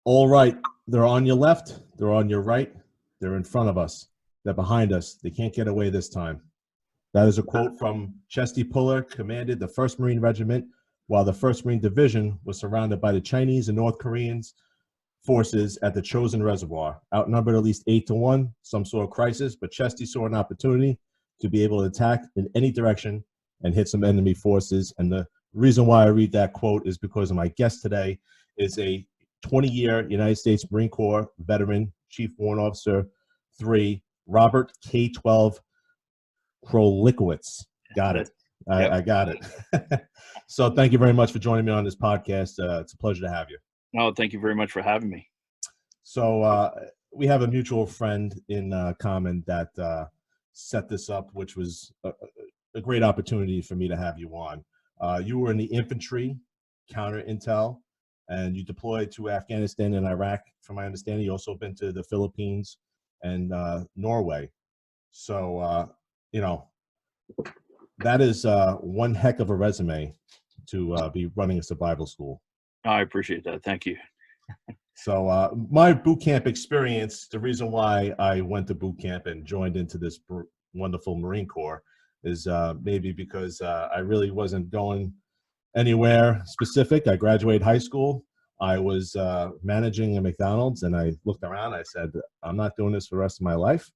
All right, they're on your left, they're on your right, they're in front of us, they're behind us. They can't get away this time. That is a quote from Chesty Puller, commanded the 1st Marine Regiment while the 1st Marine Division was surrounded by the Chinese and North Koreans forces at the Chosin Reservoir. Outnumbered at least 8-1, some saw a crisis, but Chesty saw an opportunity to be able to attack in any direction and hit some enemy forces. And the reason why I read that quote is because of my guest today is a 20-year United States Marine Corps veteran, Chief Warrant Officer Three, Robert K12 Krolikiewicz. Got it. Yep. I got it. So thank you very much for joining me on this podcast. It's a pleasure to have you. Oh, thank you very much for having me. So we have a mutual friend in common that set this up, which was a great opportunity for me to have you on. You were in the infantry, counter intel, and you deployed to Afghanistan and Iraq. From my understanding, you also been to the Philippines and Norway. So, that is one heck of a resume to be running a survival school. I appreciate that. Thank you. So my boot camp experience, the reason why I went to boot camp and joined into this wonderful Marine Corps is maybe because I really wasn't going anywhere specific. I graduated high school. I was managing a McDonald's, and I looked around. I said, I'm not doing this for the rest of my life.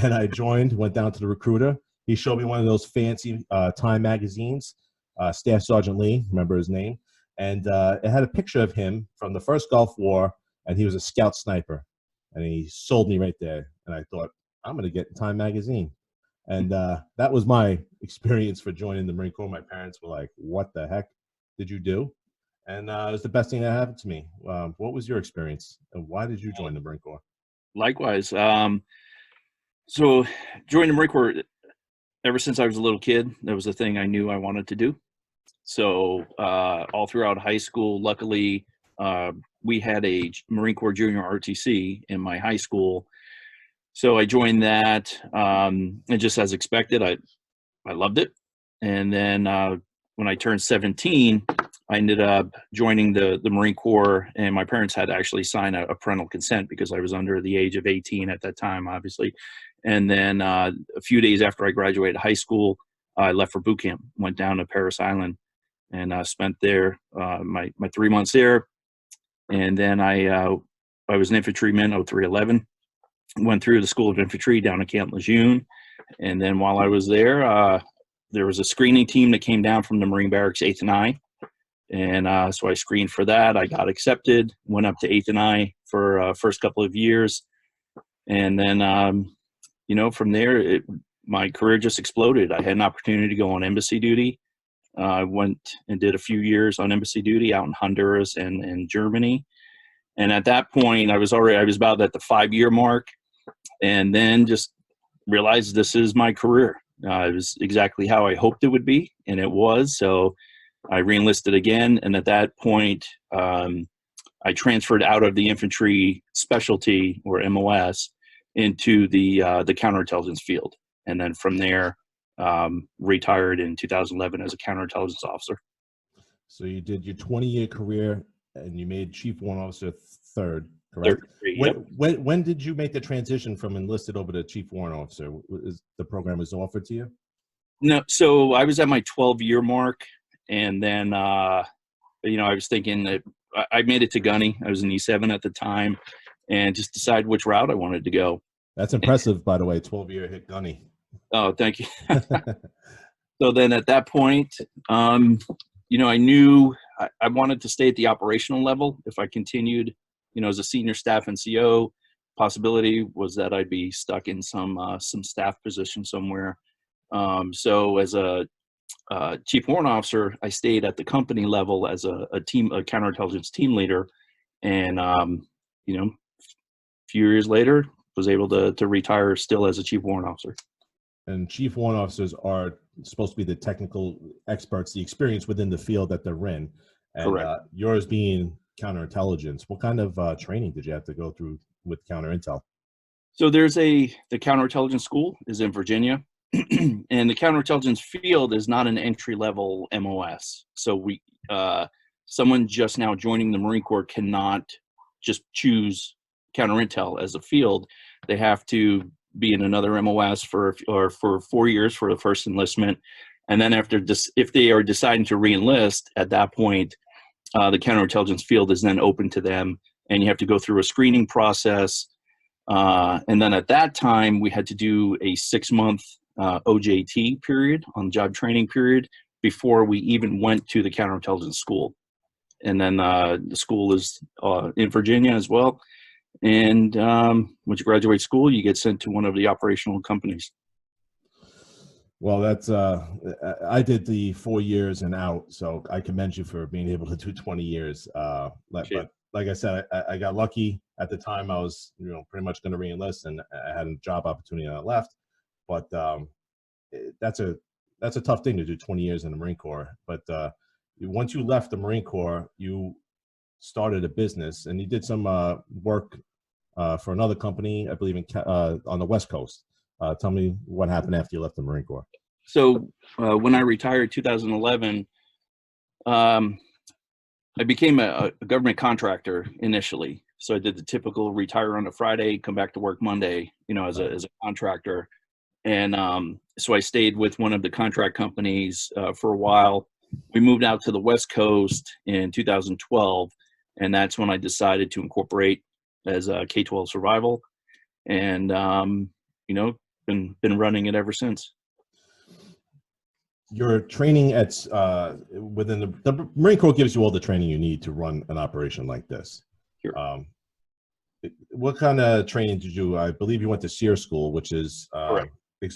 And I joined, went down to the recruiter. He showed me one of those fancy Time magazines, Staff Sergeant Lee, remember his name. And it had a picture of him from the first Gulf War, and he was a scout sniper. And he sold me right there. And I thought, I'm going to get Time magazine. And that was my experience for joining the Marine Corps. My parents were like, what the heck did you do? And it was the best thing that happened to me. What was your experience, and why did you join the Marine Corps? Likewise. So joining the Marine Corps, ever since I was a little kid, that was the thing I knew I wanted to do. So all throughout high school, luckily, we had a Marine Corps Junior ROTC in my high school. So I joined that, and just as expected, I loved it. And then when I turned 17, I ended up joining the Marine Corps, and my parents had to actually sign a parental consent because I was under the age of 18 at that time, obviously. And then a few days after I graduated high school, I left for boot camp, went down to Parris Island, and spent there my 3 months there. And then I was an infantryman, 0311. Went through the School of Infantry down at Camp Lejeune. And then while I was there, there was a screening team that came down from the Marine Barracks 8th and I. And so I screened for that. I got accepted, went up to 8th and I for first couple of years. And then, from there, my career just exploded. I had an opportunity to go on embassy duty. I went and did a few years on embassy duty out in Honduras and Germany. And at that point, I was about at the 5-year mark, and then just realized this is my career. It was exactly how I hoped it would be, and it was. So I reenlisted again, and at that point, I transferred out of the infantry specialty, or MOS, into the counterintelligence field. And then from there, retired in 2011 as a counterintelligence officer. So you did your 20-year career, and you made Chief Warrant Officer Third, correct? Yep. When did you make the transition from enlisted over to Chief Warrant Officer? The program was offered to you? No, so I was at my 12-year mark, and then I was thinking that I made it to Gunny. I was in E7 at the time, and just decided which route I wanted to go. That's impressive, by the way. 12-year hit Gunny. Oh, thank you. So then at that point, I knew I wanted to stay at the operational level. If I continued, as a senior staff NCO, possibility was that I'd be stuck in some staff position somewhere. So as a Chief Warrant Officer, I stayed at the company level as a counterintelligence team leader, and a few years later, was able to retire still as a Chief Warrant Officer. And Chief Warrant Officers are supposed to be the technical experts, the experience within the field that they're in. And yours being counterintelligence, what kind of training did you have to go through with counterintel? So there's the counterintelligence school is in Virginia, and the counterintelligence field is not an entry-level MOS. So someone just now joining the Marine Corps cannot just choose counterintel as a field. They have to be in another MOS for 4 years for the first enlistment. And then after this, if they are deciding to re-enlist, at that point, the counterintelligence field is then open to them, and you have to go through a screening process. And then at that time, we had to do a 6-month OJT period, on job training period, before we even went to the counterintelligence school. And then the school is in Virginia as well. And once you graduate school, you get sent to one of the operational companies. Well, that's I did the 4 years and out, so I commend you for being able to do 20 years. But like I said, I got lucky at the time. I was, pretty much going to re-enlist, and I had a job opportunity and I left. But that's a tough thing to do, 20 years in the Marine Corps. But once you left the Marine Corps, you started a business, and you did some work for another company, I believe, on the West Coast. Tell me what happened after you left the Marine Corps. So when I retired in 2011, I became a government contractor initially. So I did the typical retire on a Friday, come back to work Monday, as a contractor. And so I stayed with one of the contract companies for a while. We moved out to the West Coast in 2012, and that's when I decided to incorporate as a K12 Survival, and been running it ever since. Your training at within the Marine Corps gives you all the training you need to run an operation like this. Sure. What kind of training did you do? I believe you went to SERE school, which is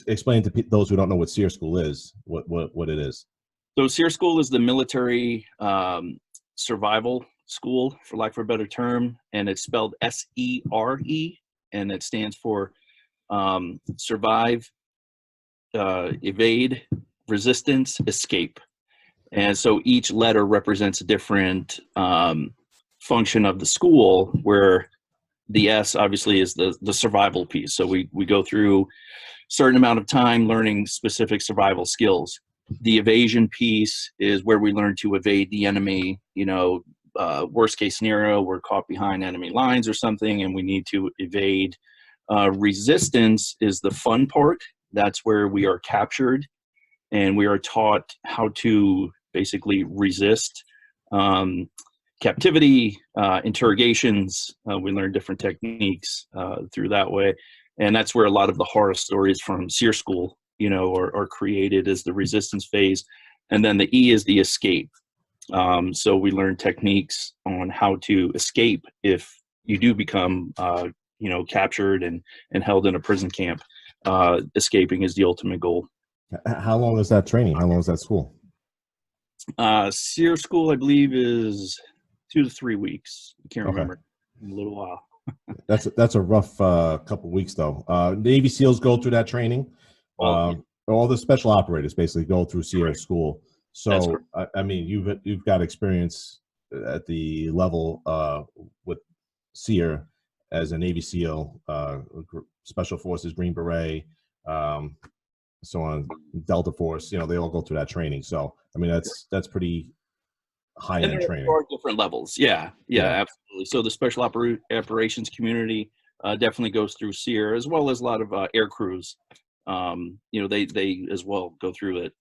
explain to those who don't know what SERE school is, what it is. So SERE school is the military survival school, for lack of a better term, and it's spelled SERE, and it stands for survive, evade, resistance, escape. And so each letter represents a different function of the school, where the S obviously is the survival piece. So we go through a certain amount of time learning specific survival skills. The evasion piece is where we learn to evade the enemy. Worst case scenario, we're caught behind enemy lines or something, and we need to evade. Resistance is the fun part. That's where we are captured, and we are taught how to basically resist captivity, interrogations. We learn different techniques through that way. And that's where a lot of the horror stories from SERE school, are created, as the resistance phase. And then the E is the escape. So we learn techniques on how to escape if you do become, captured and held in a prison camp. Escaping is the ultimate goal. How long is that training? How long is that school? SERE school, I believe, is 2 to 3 weeks. I can't remember. In a little while. That's a rough couple weeks, though. Navy SEALs go through that training. All the special operators basically go through SERE school. So I mean, you've got experience at the level with SERE as a Navy SEAL, Special Forces, Green Beret, so on, Delta Force. They all go through that training. So I mean, that's pretty high-end training. There are different levels. Yeah, absolutely. So the special operations community definitely goes through SERE, as well as a lot of air crews. They as well go through it.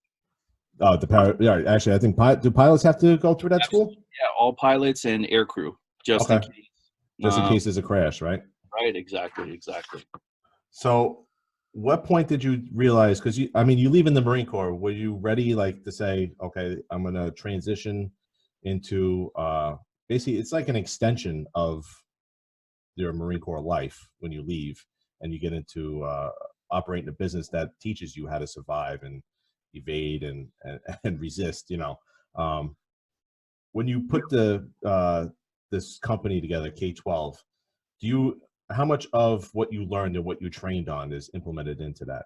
Actually, I think do pilots have to go through that school? Yeah, all pilots and air crew, just in case. Just in case there's a crash, right? Right, exactly. So what point did you realize, because you leave in the Marine Corps, were you ready to say, okay, I'm going to transition into basically it's like an extension of your Marine Corps life when you leave and you get into operating a business that teaches you how to survive and evade and resist, when you put this company together, K12, how much of what you learned and what you trained on is implemented into that?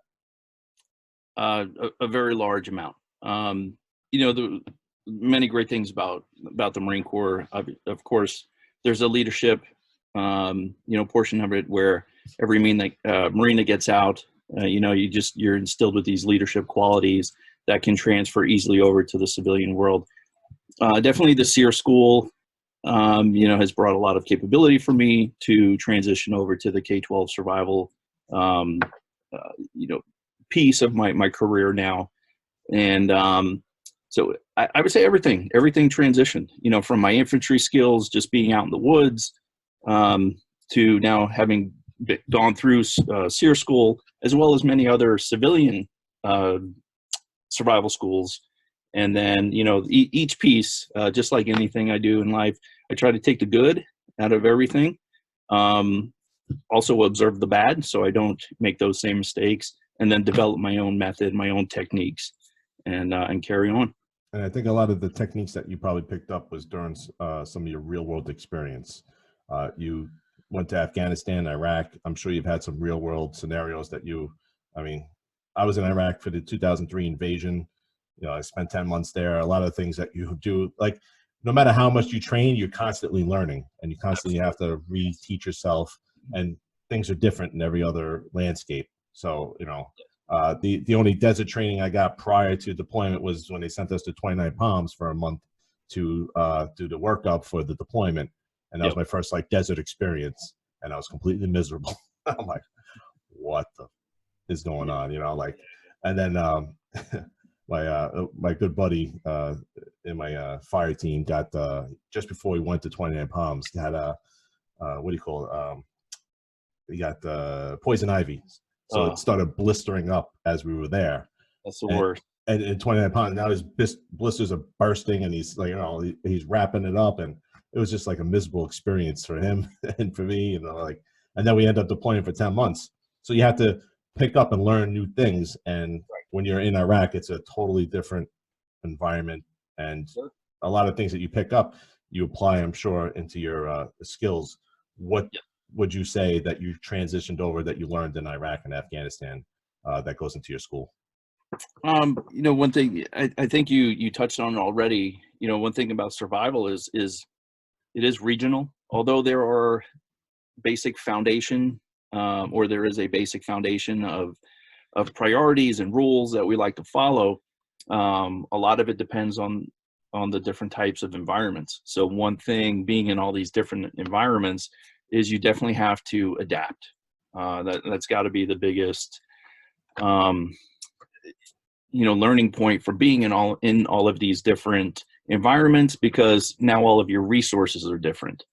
A very large amount. The many great things about the Marine Corps. Of course, there's a leadership, portion of it where every Marine that gets out, you're instilled with these leadership qualities that can transfer easily over to the civilian world. Definitely the SERE school has brought a lot of capability for me to transition over to the K12 survival, piece of my career now. And so I would say everything transitioned, from my infantry skills, just being out in the woods, to now having gone through SERE school, as well as many other civilian survival schools. And then, each piece, just like anything I do in life, I try to take the good out of everything. Also observe the bad, so I don't make those same mistakes, and then develop my own method, my own techniques, and carry on. And I think a lot of the techniques that you probably picked up was during some of your real world experience. You went to Afghanistan, Iraq. I'm sure you've had some real world scenarios that I was in Iraq for the 2003 invasion. I spent 10 months there. A lot of things that you do, like, no matter how much you train, you're constantly learning, and you constantly have to reteach yourself, and things are different in every other landscape. So, the only desert training I got prior to deployment was when they sent us to 29 Palms for a month to do the workup for the deployment. And that was my first desert experience, and I was completely miserable. I'm like, what the is going on? And then my good buddy in my fire team got just before we went to 29 Palms, had a what do you call it? He got poison ivy, so it started blistering up as we were there. That's the worst. And in 29 Palms, now his blisters are bursting, and he's he's wrapping it up, and it was just like a miserable experience for him and for me, and then we end up deploying for 10 months. So you have to pick up and learn new things. And when you're in Iraq, it's a totally different environment, and a lot of things that you pick up, you apply, I'm sure, into your skills. What would you say that you transitioned over that you learned in Iraq and Afghanistan that goes into your school? One thing I think you touched on already, one thing about survival is it is regional. Although there are basic foundation, or there is a basic foundation of priorities and rules that we like to follow, a lot of it depends on the different types of environments. So one thing being in all these different environments is you definitely have to adapt. That's got to be the biggest learning point for being in all of these different environments, because now all of your resources are different.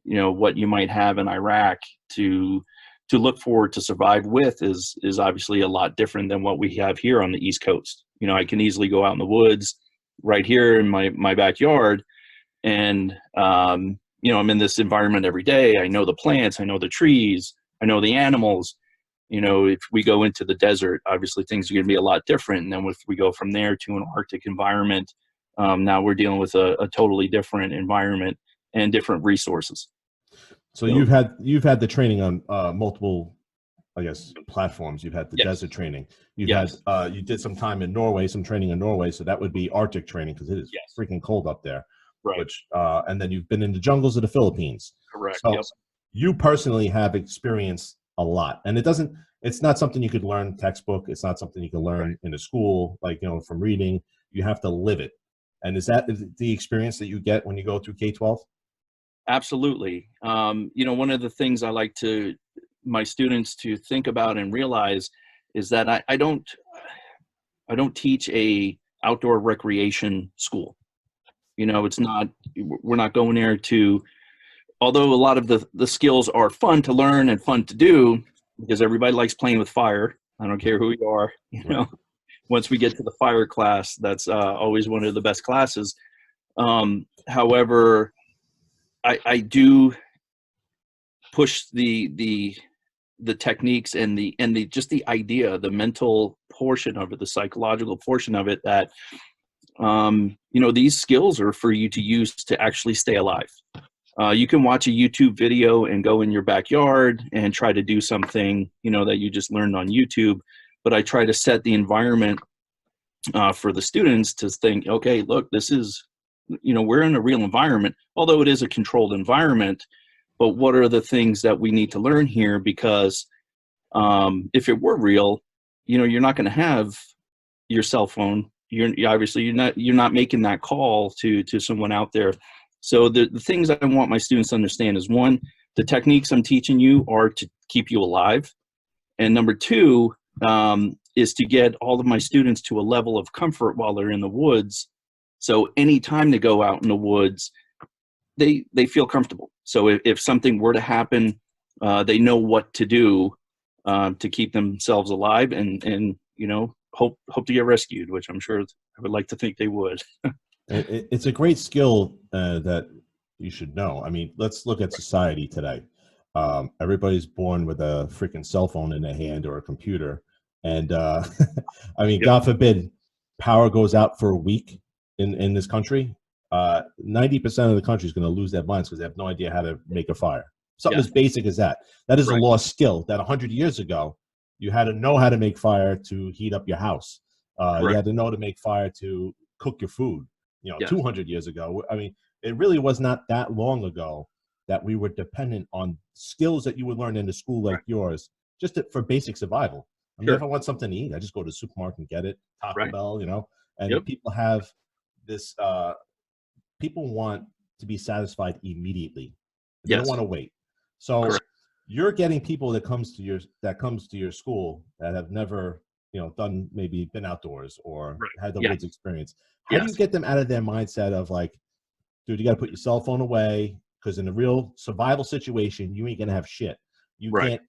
What you might have in Iraq to look forward to survive with is obviously a lot different than what we have here on the East Coast. I can easily go out in the woods right here in my backyard, and I'm in this environment every day. I know the plants, I know the trees, I know the animals. If we go into the desert, obviously things are going to be a lot different. And then if we go from there to an Arctic environment, now we're dealing with a totally different environment and different resources. So you've had the training on multiple, I guess, platforms. You've had the desert training. You've had you did some time in Norway, some training in Norway. So that would be Arctic training, because it is freaking cold up there. Right. Which and then you've been in the jungles of the Philippines. Correct. So you personally have experienced a lot, and it's not something you could learn textbook. It's not something you can learn in a school, from reading. You have to live it. And is that the experience that you get when you go through K12? Absolutely. One of the things I like my students to think about and realize is that I don't teach a outdoor recreation school. It's not, we're not going there to, although a lot of the skills are fun to learn and fun to do, because everybody likes playing with fire. I don't care who you are, once we get to the fire class, that's always one of the best classes. However, I do push the techniques and the just the idea, the mental portion of it, the psychological portion of it, that these skills are for you to use to actually stay alive. You can watch a YouTube video and go in your backyard and try to do something, that you just learned on YouTube. But I try to set the environment for the students to think, okay, look, this is, we're in a real environment, although it is a controlled environment. But what are the things that we need to learn here? Because if it were real, you're not going to have your cell phone. You're not making that call to someone out there. So the things I want my students to understand is, one, the techniques I'm teaching you are to keep you alive. And number two, is to get all of my students to a level of comfort while they're in the woods. So anytime they go out in the woods, they feel comfortable. So if something were to happen, they know what to do to keep themselves alive and hope to get rescued, which I'm sure I would like to think they would. It's a great skill that you should know. I mean, let's look at society today. Everybody's born with a freaking cell phone in their hand or a computer. And I mean, Yep. God forbid, power goes out for a week in this country. 90% of the country is going to lose their minds because they have no idea how to make a fire. Something as basic as that. That is a Right. lost skill that 100 years ago, you had to know how to make fire to heat up your house. You had to know to make fire to cook your food. 200 years ago. I mean, it really was not that long ago that we were dependent on skills that you would learn in a school like yours, just for basic survival. I mean, if I want something to eat, I just go to the supermarket and get it, Taco Bell, and people have this, people want to be satisfied immediately. They don't want to wait. So you're getting people that comes to your school that have never, done, maybe been outdoors or had the woods experience. How do you get them out of their mindset of like, dude, you got to put your cell phone away, because in a real survival situation, you ain't going to have shit. You can't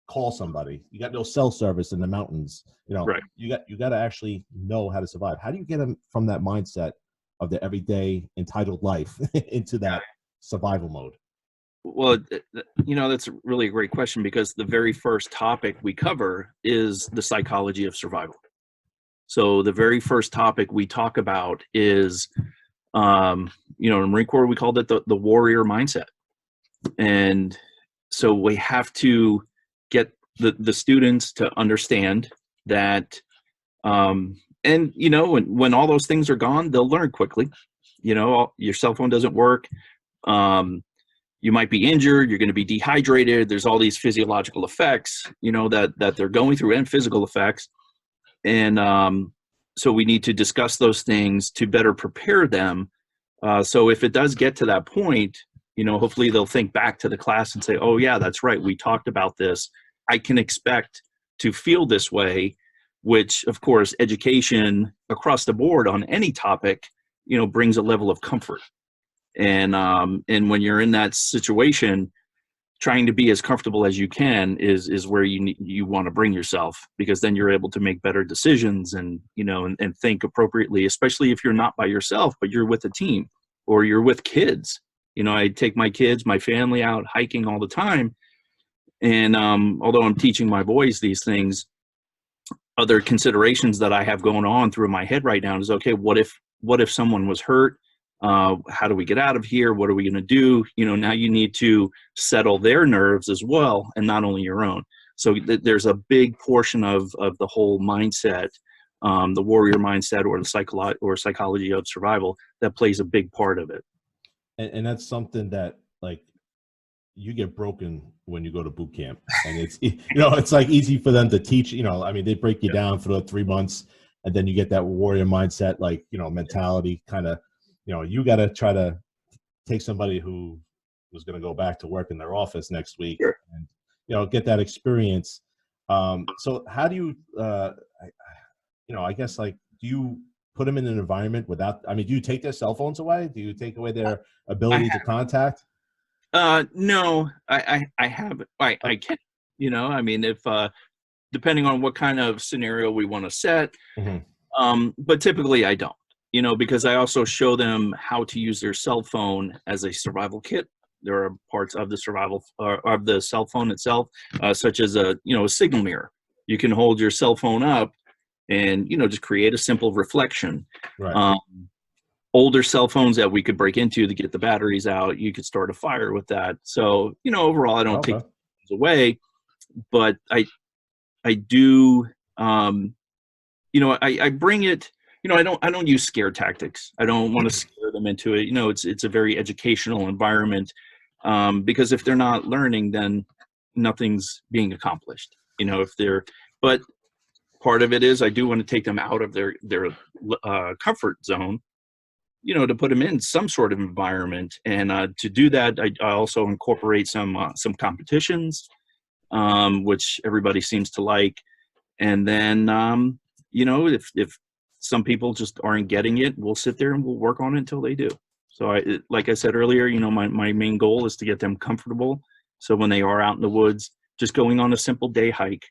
call somebody. You got no cell service in the mountains. You got to actually know how to survive. How do you get them from that mindset of the everyday entitled life into that survival mode? Well, that's really a great question, because the very first topic we cover is the psychology of survival. So the very first topic we talk about is, in the Marine Corps, we called it the warrior mindset. And so we have to get the students to understand that, when all those things are gone, they'll learn quickly. Your cell phone doesn't work. You might be injured. You're going to be dehydrated. There's all these physiological effects, that they're going through, and physical effects. And so we need to discuss those things to better prepare them. So if it does get to that point, hopefully they'll think back to the class and say, oh yeah, that's right, we talked about this. I can expect to feel this way, which of course education across the board on any topic, brings a level of comfort. And when you're in that situation, trying to be as comfortable as you can is where you want to bring yourself, because then you're able to make better decisions and think appropriately, especially if you're not by yourself, but you're with a team or you're with kids. I take my kids, my family out hiking all the time. And although I'm teaching my boys these things, other considerations that I have going on through my head right now is, okay, what if someone was hurt? How do we get out of here? What are we going to do? Now you need to settle their nerves as well, and not only your own. So there's a big portion of the whole mindset, the warrior mindset, or the psychology of survival, that plays a big part of it. And that's something that, like, you get broken when you go to boot camp, and it's it's like easy for them to teach. I mean, they break you down for the 3 months, and then you get that warrior mindset, like mentality, kind of. You got to try to take somebody who was going to go back to work in their office next week, and get that experience. So how do you, I guess, like, do you put them in an environment without? I mean, do you take their cell phones away? Do you take away their ability to contact? No, I haven't. I can. I mean, if depending on what kind of scenario we want to set, but typically I don't. Because I also show them how to use their cell phone as a survival kit. There are parts of the survival of the cell phone itself, such as a signal mirror. You can hold your cell phone up and just create a simple reflection. Right. Older cell phones that we could break into to get the batteries out, you could start a fire with that. So overall, I don't take things away, but I do. I bring it. I don't use scare tactics. I don't want to scare them into it. It's a very educational environment, because if they're not learning, then nothing's being accomplished. But part of it is I do want to take them out of their comfort zone, to put them in some sort of environment. And to do that, I also incorporate some competitions, which everybody seems to like. And then, if some people just aren't getting it, we'll sit there and we'll work on it until they do. So like I said earlier, my main goal is to get them comfortable. So when they are out in the woods, just going on a simple day hike,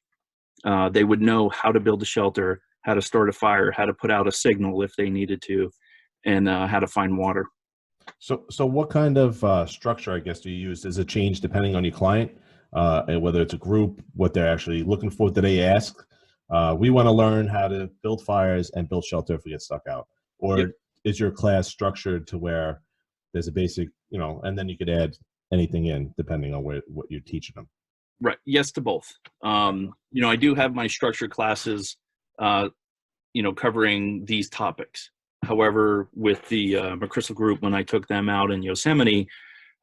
they would know how to build a shelter, how to start a fire, how to put out a signal if they needed to, and how to find water. So what kind of structure, I guess, do you use? Does it change depending on your client, and whether it's a group, what they're actually looking for? Do they ask, we want to learn how to build fires and build shelter if we get stuck out? Or Yep. is your class structured to where there's a basic, and then you could add anything in depending on what you're teaching them? Right. Yes to both. I do have my structured classes, covering these topics. However, with the McChrystal group, when I took them out in Yosemite,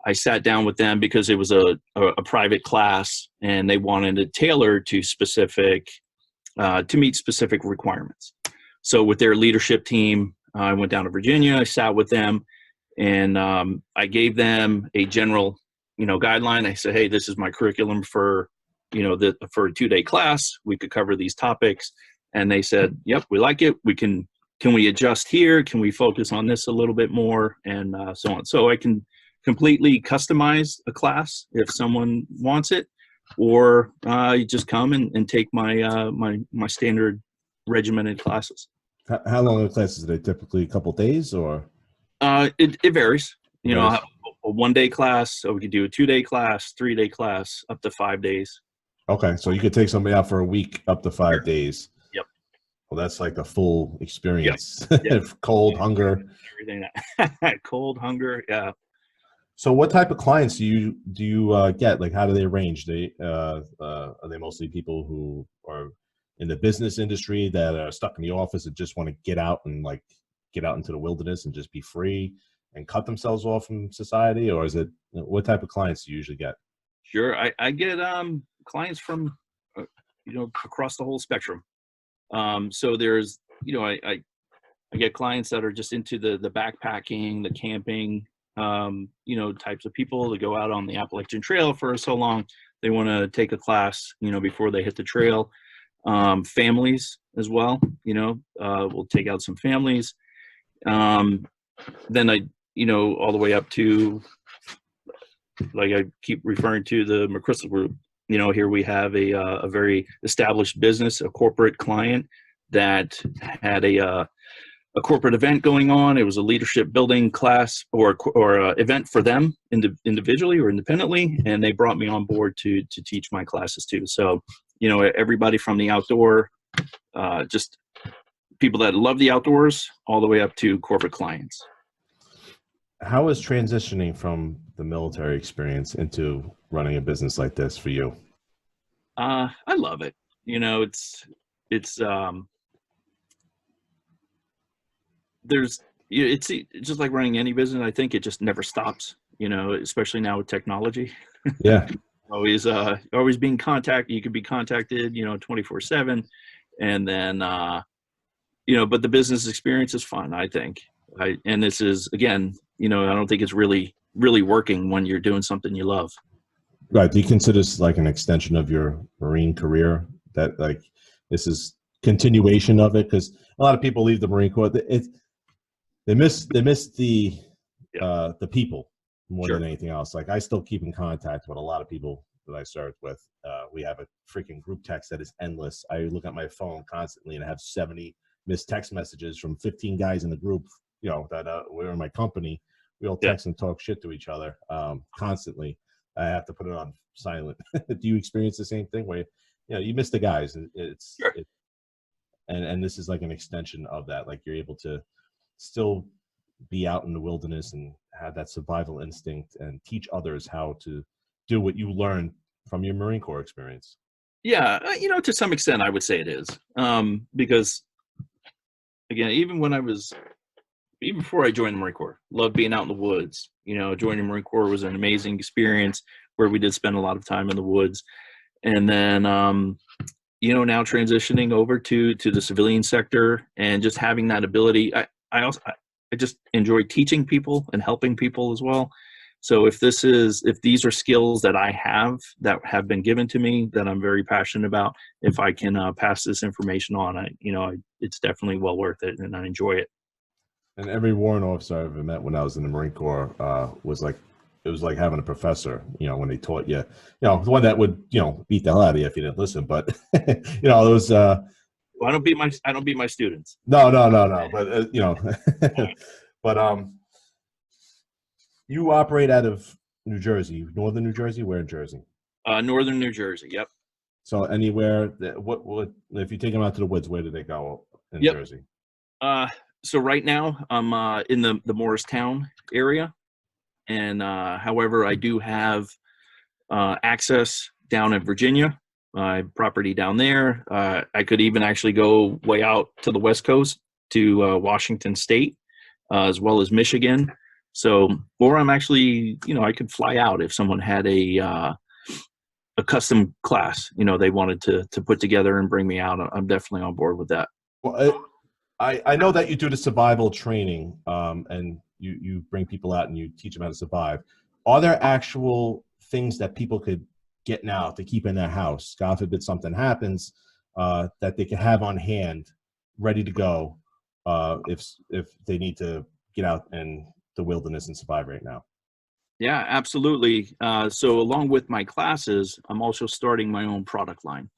I sat down with them because it was a private class and they wanted it tailored to to meet specific requirements. So with their leadership team, I went down to Virginia, I sat with them, and I gave them a general, guideline. I said, hey, this is my curriculum for, for a 2-day class. We could cover these topics. And they said, yep, we like it. Can we adjust here? Can we focus on this a little bit more? And so on. So I can completely customize a class if someone wants it, or you just come and take my my standard regimented classes. How long are the classes? Are they typically a couple days, or? It varies. I'll Varies. have a 1-day class, so we could do a 2-day class, 3-day class, up to 5 days. Okay, so you could take somebody out for a week, up to 5 Sure. days. Yep. Well, that's like a full experience. Yep. Cold, hunger. Everything. Cold, hunger. Yeah. So, what type of clients do you get? Like, how do they range? Are they mostly people who are in the business industry that are stuck in the office and just want to get out and get out into the wilderness and just be free and cut themselves off from society? Or is it, what type of clients do you usually get? Sure. I get clients from across the whole spectrum. So there's I get clients that are just into the backpacking, the camping, types of people that go out on the Appalachian Trail for so long. They want to take a class, before they hit the trail. Families as well, we'll take out some families. Then all the way up to, like I keep referring to the McChrystal group. Here we have a very established business, a corporate client that had a corporate event going on. It was a leadership building class or event for them individually or independently, and they brought me on board to teach my classes too. So, everybody from the outdoor, just people that love the outdoors, all the way up to corporate clients. How is transitioning from the military experience into running a business like this for you? I love it. It's just like running any business. I think it just never stops, especially now with technology. Yeah. always being contacted. You could be contacted, 24/7. And then, but the business experience is fun, I think. And this is, again, I don't think it's really, really working when you're doing something you love. Right. Do you consider this like an extension of your Marine career? That this is continuation of it? Because a lot of people leave the Marine Corps. They miss the people more Sure. than anything else. Like, I still keep in contact with a lot of people that I served with. We have a freaking group text that is endless. I look at my phone constantly and I have 70 missed text messages from 15 guys in the group, that we're in my company. We all text and talk shit to each other constantly. I have to put it on silent. Do you experience the same thing where, you miss the guys? Sure. And this is like an extension of that. Like, you're able to still be out in the wilderness and have that survival instinct and teach others how to do what you learned from your Marine Corps experience. Yeah, to some extent, I would say it is. Because, again, even before I joined the Marine Corps, loved being out in the woods. Joining the Marine Corps was an amazing experience where we did spend a lot of time in the woods. And then, now transitioning over to the civilian sector and just having that ability. I I just enjoy teaching people and helping people as well. So if these are skills that I have that have been given to me that I'm very passionate about, if I can pass this information on, it's definitely well worth it, and I enjoy it. And every warrant officer I ever met when I was in the Marine Corps it was like having a professor, when they taught you, the one that would, beat the hell out of you if you didn't listen. But, it was, Well, I don't beat my students. no, but, but, you operate out of New Jersey, northern New Jersey. Where in Jersey? Northern New Jersey. Yep. So anywhere what if you take them out to the woods, where do they go in Jersey? So right now I'm in the Morristown area, and however, I do have access down in Virginia, property down there. I could even actually go way out to the West Coast to Washington State, as well as Michigan. So, or I'm actually, I could fly out if someone had a custom class, they wanted to put together and bring me out. I'm definitely on board with that. Well, I know that you do the survival training, and you bring people out and you teach them how to survive. Are there actual things that people could get now to keep in their house, God forbid something happens, that they can have on hand, ready to go, if they need to get out in the wilderness and survive right now? Yeah, absolutely. So along with my classes, I'm also starting my own product line.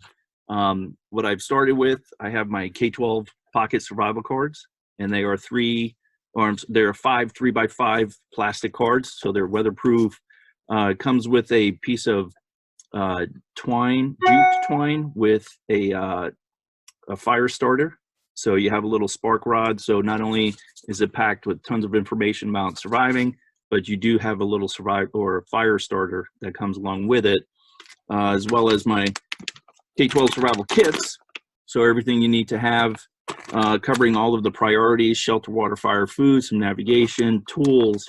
What I've started with, I have my K12 pocket survival cards, and they are 5 3x5 plastic cards, so they're weatherproof. It comes with a piece of jute twine with a fire starter. So you have a little spark rod. So not only is it packed with tons of information about surviving, but you do have a little fire starter that comes along with it, as well as my K12 survival kits. So everything you need to have, covering all of the priorities: shelter, water, fire, food, some navigation, tools,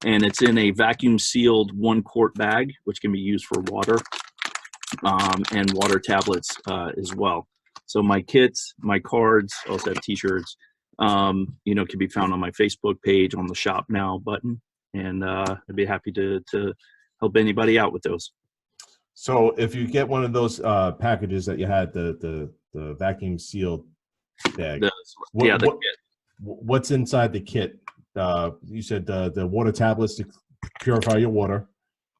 and it's in a vacuum sealed 1-quart bag, which can be used for water, and water tablets as well. So my kits, my cards, also have t-shirts, can be found on my Facebook page on the Shop Now button. And I'd be happy to help anybody out with those. So if you get one of those packages that you had, the vacuum sealed bag, what's inside the kit? You said the water tablets to purify your water.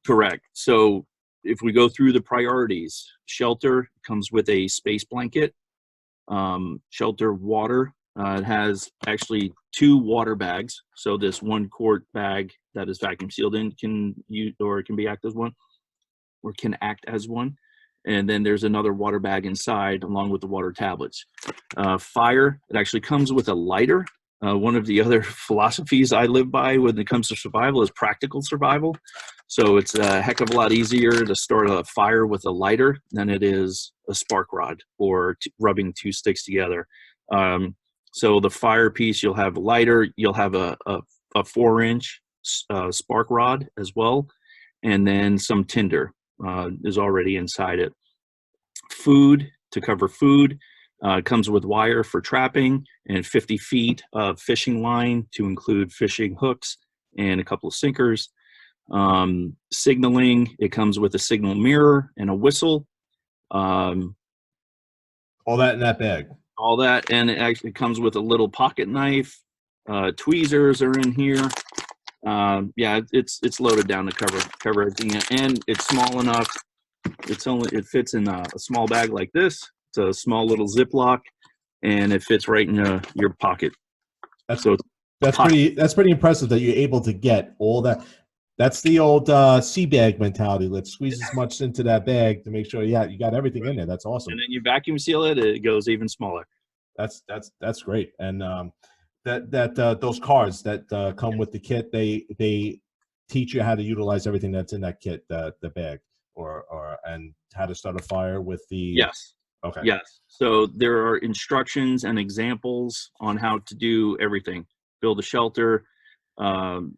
Correct. So if we go through the priorities, shelter comes with a space blanket. Shelter water, it has actually 2 water bags. So this 1-quart bag that is vacuum sealed in can act as one. And then there's another water bag inside along with the water tablets. Fire, it actually comes with a lighter. One of the other philosophies I live by when it comes to survival is practical survival. So it's a heck of a lot easier to start a fire with a lighter than it is a spark rod or rubbing 2 sticks together. So the fire piece, you'll have a lighter, you'll have a 4-inch spark rod as well, and then some tinder is already inside it. Food, to cover food, comes with wire for trapping and 50 feet of fishing line to include fishing hooks and a couple of sinkers. Signaling, it comes with a signal mirror and a whistle. All that in that bag. All that, and it actually comes with a little pocket knife. Tweezers are in here. Yeah, it's loaded down to cover everything, and it's small enough. It fits in a small bag like this. It's a small little Ziploc, and it fits right in your pocket. That's pretty impressive that you're able to get all that. That's the old sea bag mentality. Let's squeeze as much into that bag to make sure, you got everything in there. That's awesome. And then you vacuum seal it; it goes even smaller. That's great. And those cards that come with the kit, they teach you how to utilize everything that's in that kit, the bag, and how to start a fire with the. Yes. Okay. Yes. So there are instructions and examples on how to do everything: build a shelter,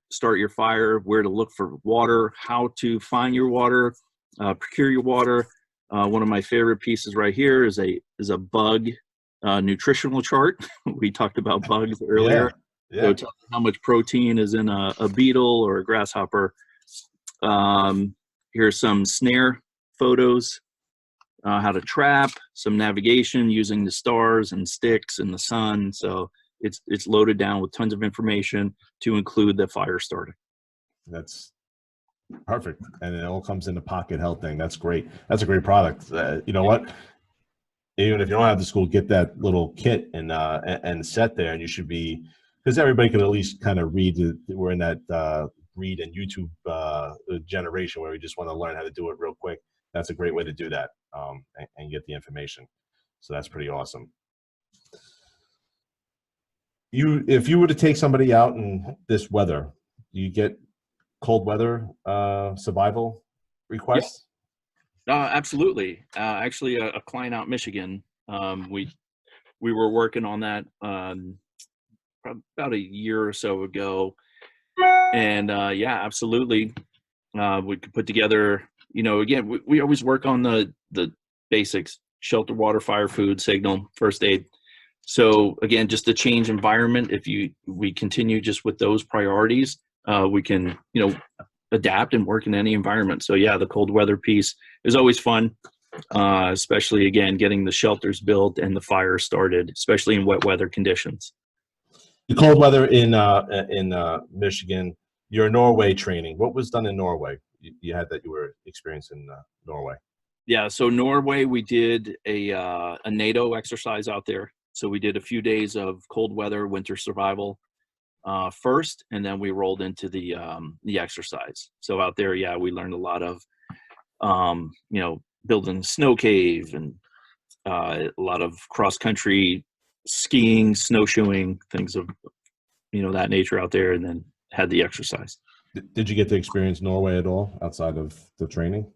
start your fire, where to look for water, how to find your water, procure your water. One of my favorite pieces right here is a bug nutritional chart. We talked about bugs earlier. So Yeah. it tells you how much protein is in a beetle or a grasshopper. Here's some snare photos, how to trap, some navigation using the stars and sticks and the sun. So it's loaded down with tons of information to include the fire starting. That's perfect. And it all comes in the pocket health thing. That's great. That's a great product. You know what? Even if you don't have the school, get that little kit and set there, and you should be, because everybody can at least kind of read. We're in that read and YouTube generation where we just want to learn how to do it real quick. That's a great way to do that, and get the information. So that's pretty awesome. If you were to take somebody out in this weather, do you get cold weather survival requests? Absolutely. Actually, a client out in Michigan, we were working on that about a year or so ago, and yeah, absolutely, we could put together. Again, we always work on the basics: shelter, water, fire, food, signal, first aid. So again, just to change environment. If we continue just with those priorities, we can adapt and work in any environment. So yeah, the cold weather piece is always fun, especially again getting the shelters built and the fire started, especially in wet weather conditions. The cold weather in Michigan. Your Norway training. What was done in Norway? You had that you were experiencing Norway. Yeah, so Norway, we did a NATO exercise out there. So we did a few days of cold weather winter survival first, and then we rolled into the exercise. So out there, yeah, we learned a lot of building a snow cave and a lot of cross country skiing, snowshoeing, things of that nature out there, and then had the exercise. Did you get to experience Norway at all outside of the training?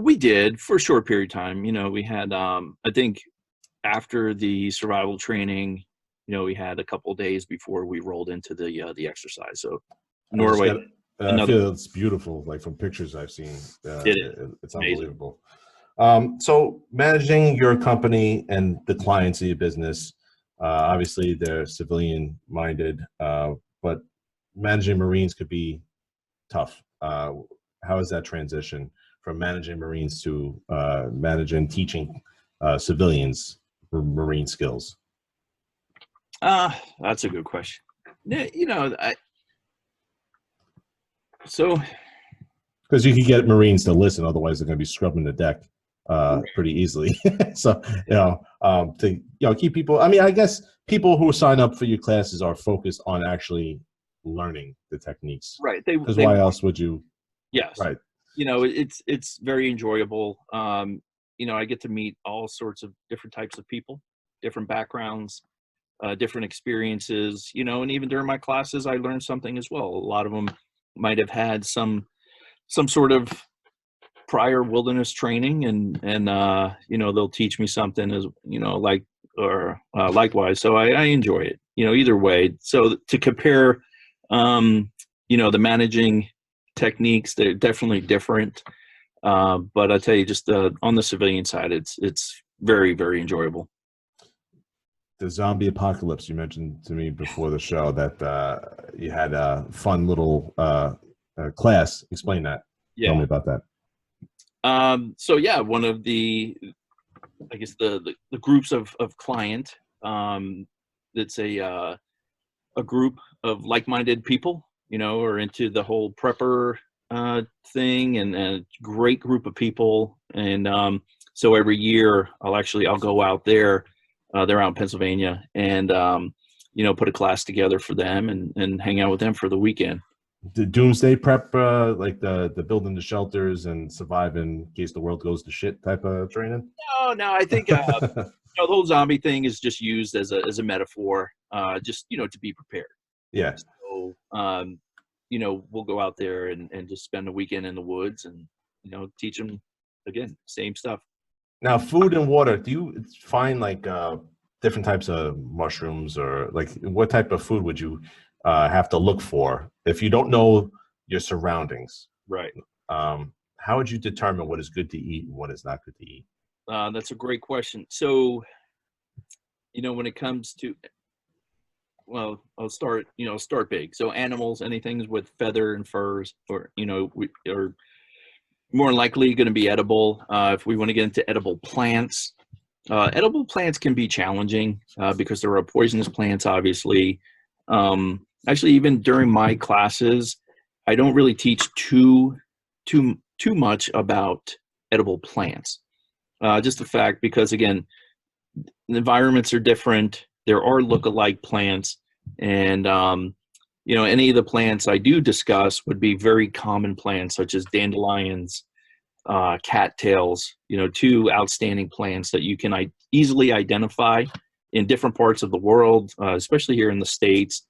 We did for a short period of time. We had I think after the survival training, we had a couple of days before we rolled into the exercise. So Norway, I feel it's beautiful. Like from pictures I've seen, it's unbelievable. So managing your company and the clients of your business, obviously they're civilian minded, but managing Marines could be tough. How is that transition from managing Marines to managing, teaching civilians Marine skills? That's a good question. So because you could get Marines to listen, otherwise they're going to be scrubbing the deck pretty easily. So to keep people. I mean, I guess people who sign up for your classes are focused on actually learning the techniques, right? Because why else would you? Yes. Right. It's very enjoyable. I get to meet all sorts of different types of people, different backgrounds, different experiences, and even during my classes, I learned something as well. A lot of them might have had some sort of prior wilderness training, and they'll teach me something as likewise. So I enjoy it, either way. So to compare, the managing techniques, they're definitely different. But I tell you, just on the civilian side, it's very, very enjoyable. The zombie apocalypse, you mentioned to me before the show that you had a fun little class. Explain that. Yeah. Tell me about that. So yeah, one of the, I guess the groups of client, that's a group of like-minded people, are into the whole prepper thing, and a great group of people. And so every year I'll go out there. They're out in Pennsylvania, and put a class together for them and hang out with them for the weekend. The doomsday prep, like the building the shelters and survive in case the world goes to shit type of training? No, I think the whole zombie thing is just used as a metaphor, just to be prepared. Yeah. So we'll go out there and just spend a weekend in the woods and teach them, again, same stuff. Now, food and water. Do you find like different types of mushrooms, or like what type of food would you have to look for if you don't know your surroundings? Right. How would you determine what is good to eat and what is not good to eat? That's a great question. So, when it comes to well, I'll start, start big. So animals, anything with feather and furs, or, are more likely going to be edible. If we want to get into edible plants, edible plants can be challenging because there are poisonous plants, obviously. Actually, even during my classes, I don't really teach too much about edible plants. Just the fact, because again, the environments are different. There are look-alike plants, and any of the plants I do discuss would be very common plants, such as dandelions, cattails. Two outstanding plants that you can easily identify in different parts of the world, especially here in the States.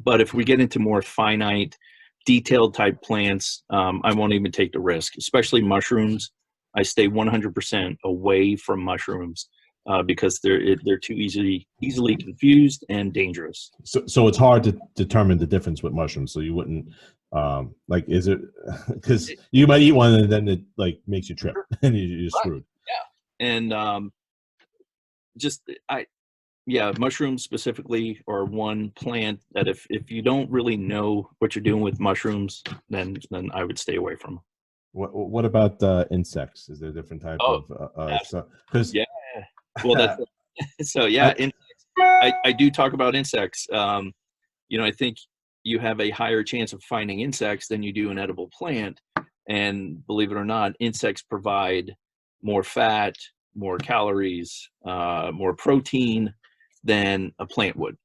But if we get into more finite, detailed type plants, I won't even take the risk, especially mushrooms. I stay 100% away from mushrooms because they're too easily confused and dangerous. So it's hard to determine the difference with mushrooms. So you wouldn't is it because you might eat one and then it like makes you trip and you're screwed. Yeah, and mushrooms specifically are one plant that if you don't really know what you're doing with mushrooms, then I would stay away from them. What about insects? Is there a different type of yeah. Well, that's so yeah. Insects. I do talk about insects. I think you have a higher chance of finding insects than you do an edible plant. And believe it or not, insects provide more fat, more calories, more protein than a plant would.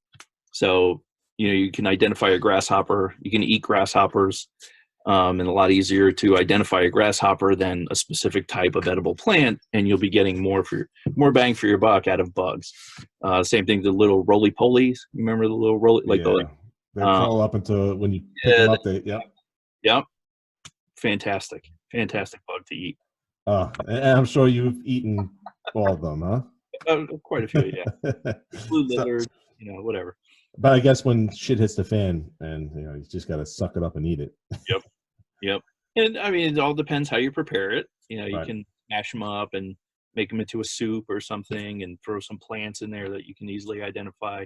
So, you can identify a grasshopper, you can eat grasshoppers, and a lot easier to identify a grasshopper than a specific type of edible plant, and you'll be getting more bang for your buck out of bugs. Same thing, the little roly-polies. You remember the little they crawl up into when you pick them up. Yep. Fantastic bug to eat. And I'm sure you've eaten all of them, huh? Quite a few, yeah. Blue lizard, whatever. But I guess when shit hits the fan, and you just got to suck it up and eat it. Yep. And I mean, it all depends how you prepare it. You Right. can mash them up and make them into a soup or something, and throw some plants in there that you can easily identify.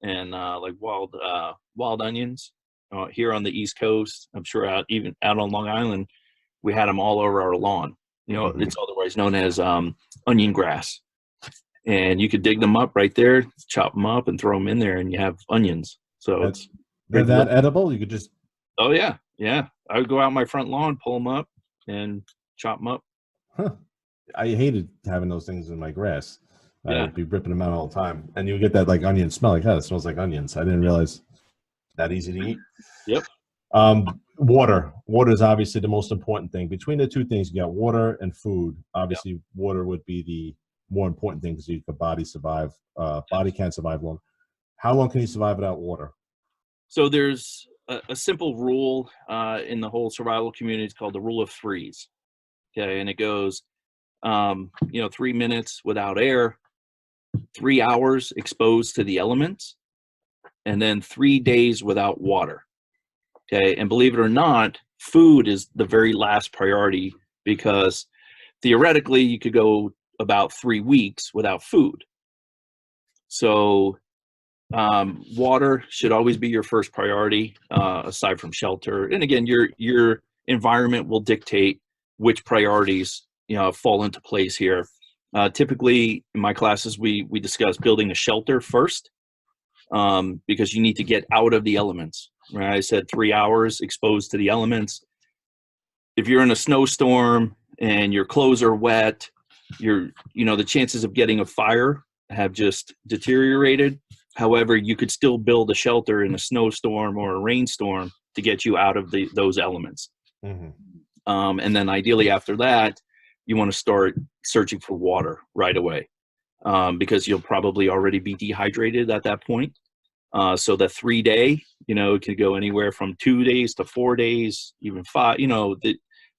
And like wild onions here on the East Coast. I'm sure out on Long Island, we had them all over our lawn. It's otherwise known as onion grass. And you could dig them up right there, chop them up, and throw them in there, and you have onions. So they're that edible. You could just. Oh yeah. I would go out my front lawn, pull them up, and chop them up. Huh. I hated having those things in my grass. Yeah. I'd be ripping them out all the time, and you would get that like onion smell. Like, it smells like onions. I didn't realize that easy to eat. Yep. Water. Water is obviously the most important thing. Between the two things, you got water and food. Obviously, water would be the more important thing because your body survive. Body can't survive long. How long can you survive without water? So there's a simple rule in the whole survival community. It's called the rule of threes. Okay, and it goes, 3 minutes without air, 3 hours exposed to the elements, and then 3 days without water. Okay, and believe it or not, food is the very last priority because theoretically you could go about 3 weeks without food. So water should always be your first priority, aside from shelter. And again, your environment will dictate which priorities fall into place here. Typically, in my classes, we discuss building a shelter first, because you need to get out of the elements. Right? I said 3 hours exposed to the elements. If you're in a snowstorm and your clothes are wet, the chances of getting a fire have just deteriorated. However, you could still build a shelter in a snowstorm or a rainstorm to get you out of those elements. Mm-hmm. And then ideally after that, you want to start searching for water right away, because you'll probably already be dehydrated at that point. So the 3 day, it could go anywhere from 2 days to 4 days, even 5.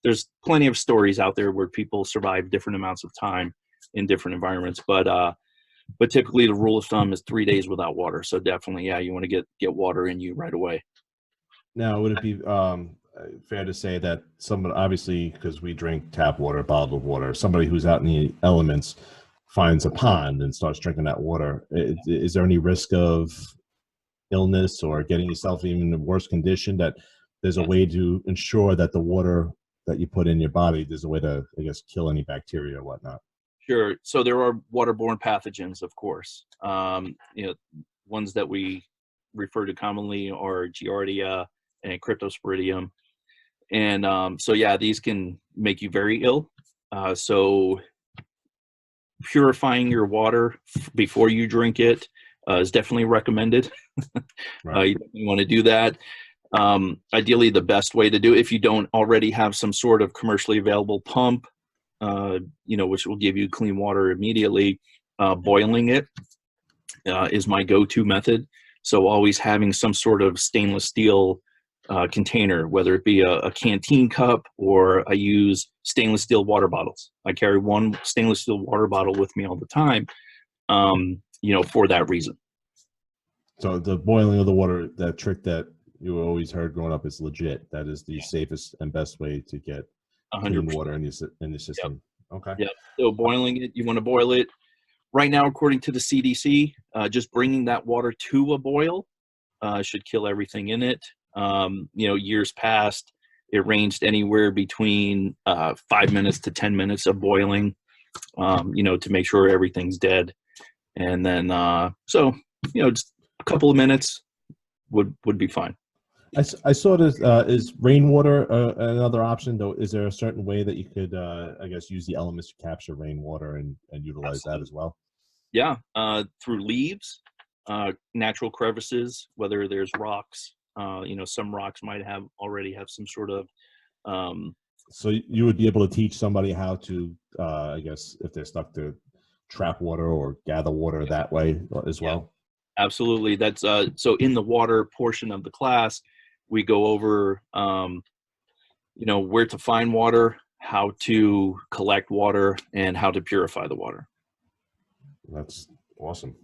There's plenty of stories out there where people survive different amounts of time in different environments. But typically the rule of thumb is 3 days without water. So definitely, you want to get water in you right away. Now, would it be fair to say that somebody, obviously, because we drink tap water, bottled water, somebody who's out in the elements finds a pond and starts drinking that water, is there any risk of illness or getting yourself even in worse condition, that there's a way to ensure that the water that you put in your body, there's a way to, I guess, kill any bacteria or whatnot. Sure. So there are waterborne pathogens, of course. Ones that we refer to commonly are Giardia and Cryptosporidium. And so, yeah, these can make you very ill. So purifying your water before you drink it is definitely recommended. Right. You definitely want to do that. Ideally, the best way to do it, if you don't already have some sort of commercially available pump, which will give you clean water immediately, boiling it is my go-to method. So always having some sort of stainless steel container, whether it be a canteen cup, or I use stainless steel water bottles. I carry one stainless steel water bottle with me all the time, for that reason. So the boiling of the water, that trick that you always heard growing up, is legit. That is the safest and best way to get 100%. clean water in the system. Yep. Okay. Yeah. So boiling it, you want to boil it. Right now, according to the CDC, just bringing that water to a boil should kill everything in it. Years past, it ranged anywhere between 5 minutes to 10 minutes of boiling, to make sure everything's dead. And then, just a couple of minutes would be fine. I saw this. Is rainwater another option, though? Is there a certain way that you could, I guess, use the elements to capture rainwater and utilize that as well? Yeah, through leaves, natural crevices, whether there's rocks. Some rocks might already have some sort of. So you would be able to teach somebody how to, I guess, if they're stuck, to trap water or gather water that way as well? Absolutely. That's so in the water portion of the class, we go over, where to find water, how to collect water, and how to purify the water. That's awesome.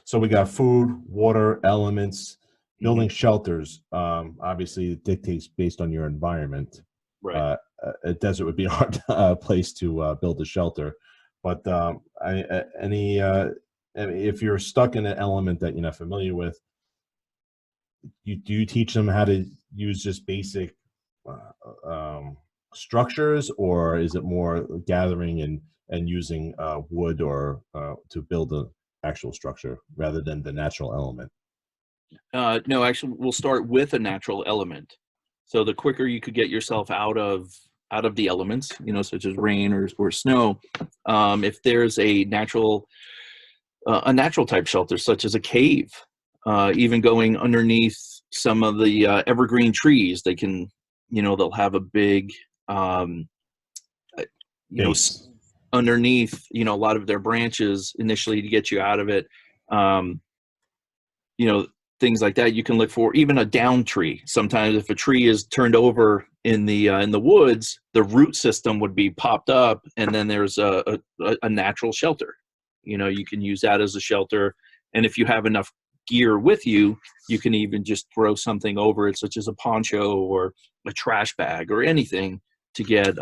So we got food, water, elements, building shelters. Obviously, it dictates based on your environment. Right. A desert would be a hard place to build a shelter. But if you're stuck in an element that you're not familiar with, do you teach them how to use just basic structures, or is it more gathering and using wood or to build an actual structure rather than the natural element? No, actually, we'll start with a natural element. So the quicker you could get yourself out of the elements, such as rain or snow, if there's a natural type shelter, such as a cave, even going underneath some of the evergreen trees, they can, they'll have a big, underneath, a lot of their branches initially to get you out of it. Things like that. You can look for even a down tree. Sometimes if a tree is turned over in the woods, the root system would be popped up, and then there's a natural shelter. You can use that as a shelter. And if you have enough gear with you, you can even just throw something over it, such as a poncho or a trash bag or anything to get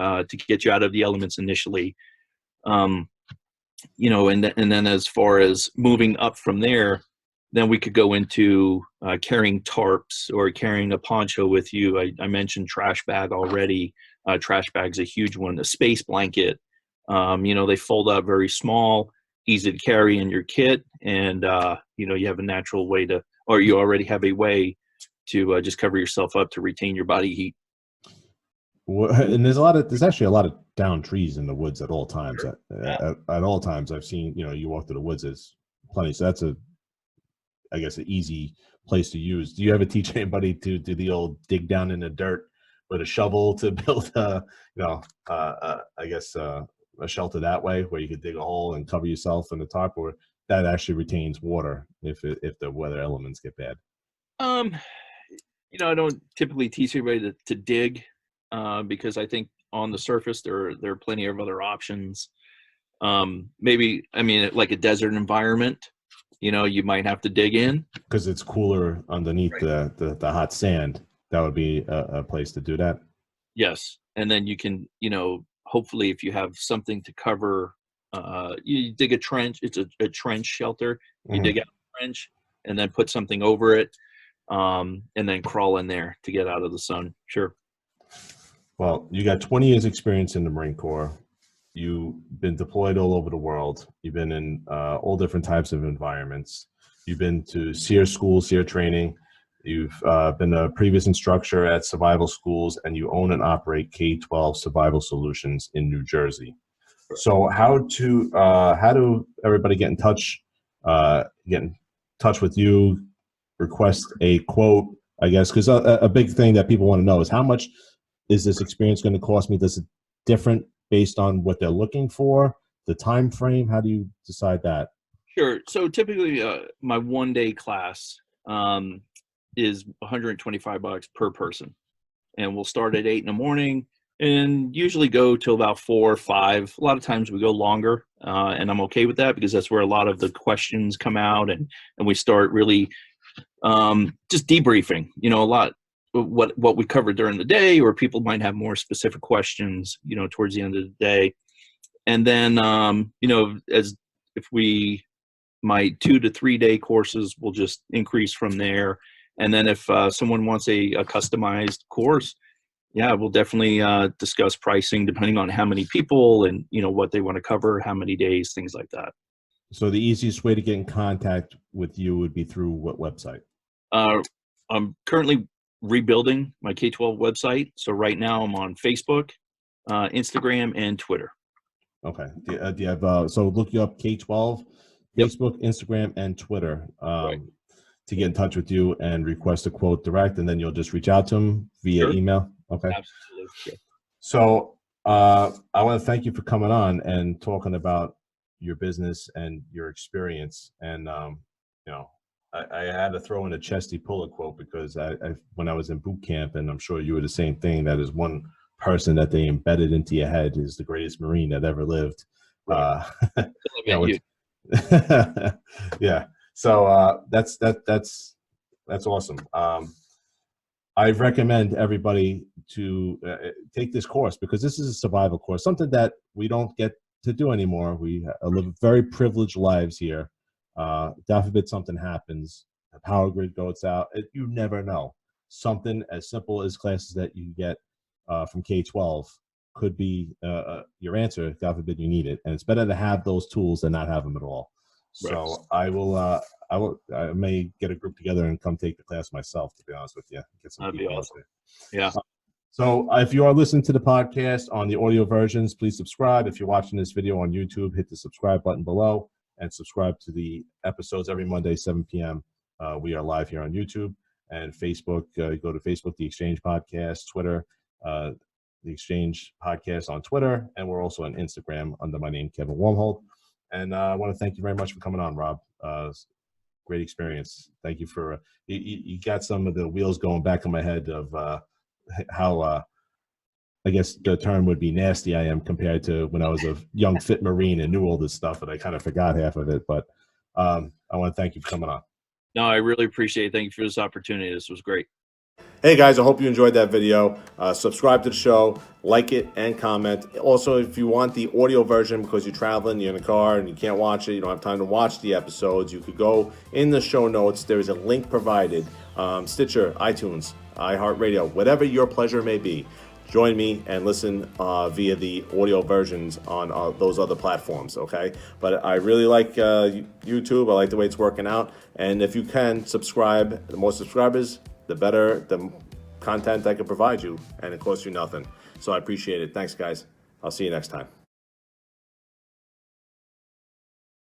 you out of the elements initially. And then as far as moving up from there, then we could go into carrying tarps or carrying a poncho with you. I mentioned trash bag already. Trash bag's a huge one. A space blanket. They fold out very small, easy to carry in your kit, and you have a natural way to, or you already have a way to just cover yourself up to retain your body heat. And there's actually a lot of down trees in the woods at all times. Sure. At all times, I've seen, you walk through the woods, there's plenty. So that's I guess, an easy place to use. Do you ever teach anybody to do the old dig down in the dirt with a shovel to build a shelter that way, where you could dig a hole and cover yourself in the top, or that actually retains water if the weather elements get bad? I don't typically teach anybody to dig because I think on the surface there are plenty of other options. Maybe, like a desert environment, you might have to dig in because it's cooler underneath right. the hot sand. That would be a place to do that. Yes. And then you can, hopefully if you have something to cover, you dig a trench. It's a trench shelter. You dig out a trench, and then put something over it, and then crawl in there to get out of the sun. Sure. Well, you got 20 years experience in the Marine Corps. You've been deployed all over the world. You've been in all different types of environments. You've been to SERE school, SERE training. You've been a previous instructor at survival schools, and you own and operate K12 Survival Solutions in New Jersey. So how do everybody get in touch with you, request a quote, I guess, because a big thing that people want to know is how much is this experience going to cost me? Does it different based on what they're looking for, the time frame? How do you decide that? Sure. So typically my 1-day class is $125 per person, and we'll start at 8 in the morning and usually go till about 4 or 5. A lot of times we go longer, and I'm okay with that because that's where a lot of the questions come out, and we start really just debriefing, a lot what we covered during the day, or people might have more specific questions, towards the end of the day. And then, as if my 2 to 3 day courses will just increase from there. And then if someone wants a customized course, yeah, we'll definitely discuss pricing depending on how many people and, what they want to cover, how many days, things like that. So the easiest way to get in contact with you would be through what website? I'm currently rebuilding my K12 website. So right now I'm on Facebook, Instagram, and Twitter. Okay. Do you have, so look you up K12, Facebook, Instagram, and Twitter Right. to get in touch with you and request a quote direct, and then you'll just reach out to them via email. Okay. Absolutely. Sure. So I want to thank you for coming on and talking about your business and your experience. And, I had to throw in a Chesty Puller quote because when I was in boot camp, and I'm sure you were the same thing, that is one person that they embedded into your head is the greatest Marine that ever lived. Right. Yeah. So that's awesome. I recommend everybody to take this course because this is a survival course, something that we don't get to do anymore. We live very privileged lives here. God forbid something happens, the power grid goes out. You never know. Something as simple as classes that you get from K12 could be your answer. God forbid you need it, and it's better to have those tools than not have them at all. So right. I may get a group together and come take the class myself, to be honest with you. Get some That'd be awesome. Yeah. So if you are listening to the podcast on the audio versions, please subscribe. If you're watching this video on YouTube, hit the subscribe button below and subscribe to the episodes every Monday, 7 p.m. We are live here on YouTube and Facebook. Go to Facebook, The Exchange Podcast, Twitter, The Exchange Podcast on Twitter, and we're also on Instagram under my name, Kevin Wormhold. And I want to thank you very much for coming on, Rob. Great experience. Thank you for you got some of the wheels going back in my head of how I guess the term would be nasty I am compared to when I was a young fit Marine and knew all this stuff, and I kind of forgot half of it. But I want to thank you for coming on. No, I really appreciate it. Thank you for this opportunity. This was great. Hey guys, I hope you enjoyed that video. Subscribe to the show, like it, and comment. Also, if you want the audio version because you're traveling, you're in a car, and you can't watch it, you don't have time to watch the episodes, you could go in the show notes. There is a link provided. Stitcher, iTunes, iHeartRadio, whatever your pleasure may be. Join me and listen via the audio versions on those other platforms, okay? But I really like YouTube. I like the way it's working out. And if you can, subscribe. The more subscribers, the better the content I can provide you, and it costs you nothing. So I appreciate it. Thanks, guys. I'll see you next time.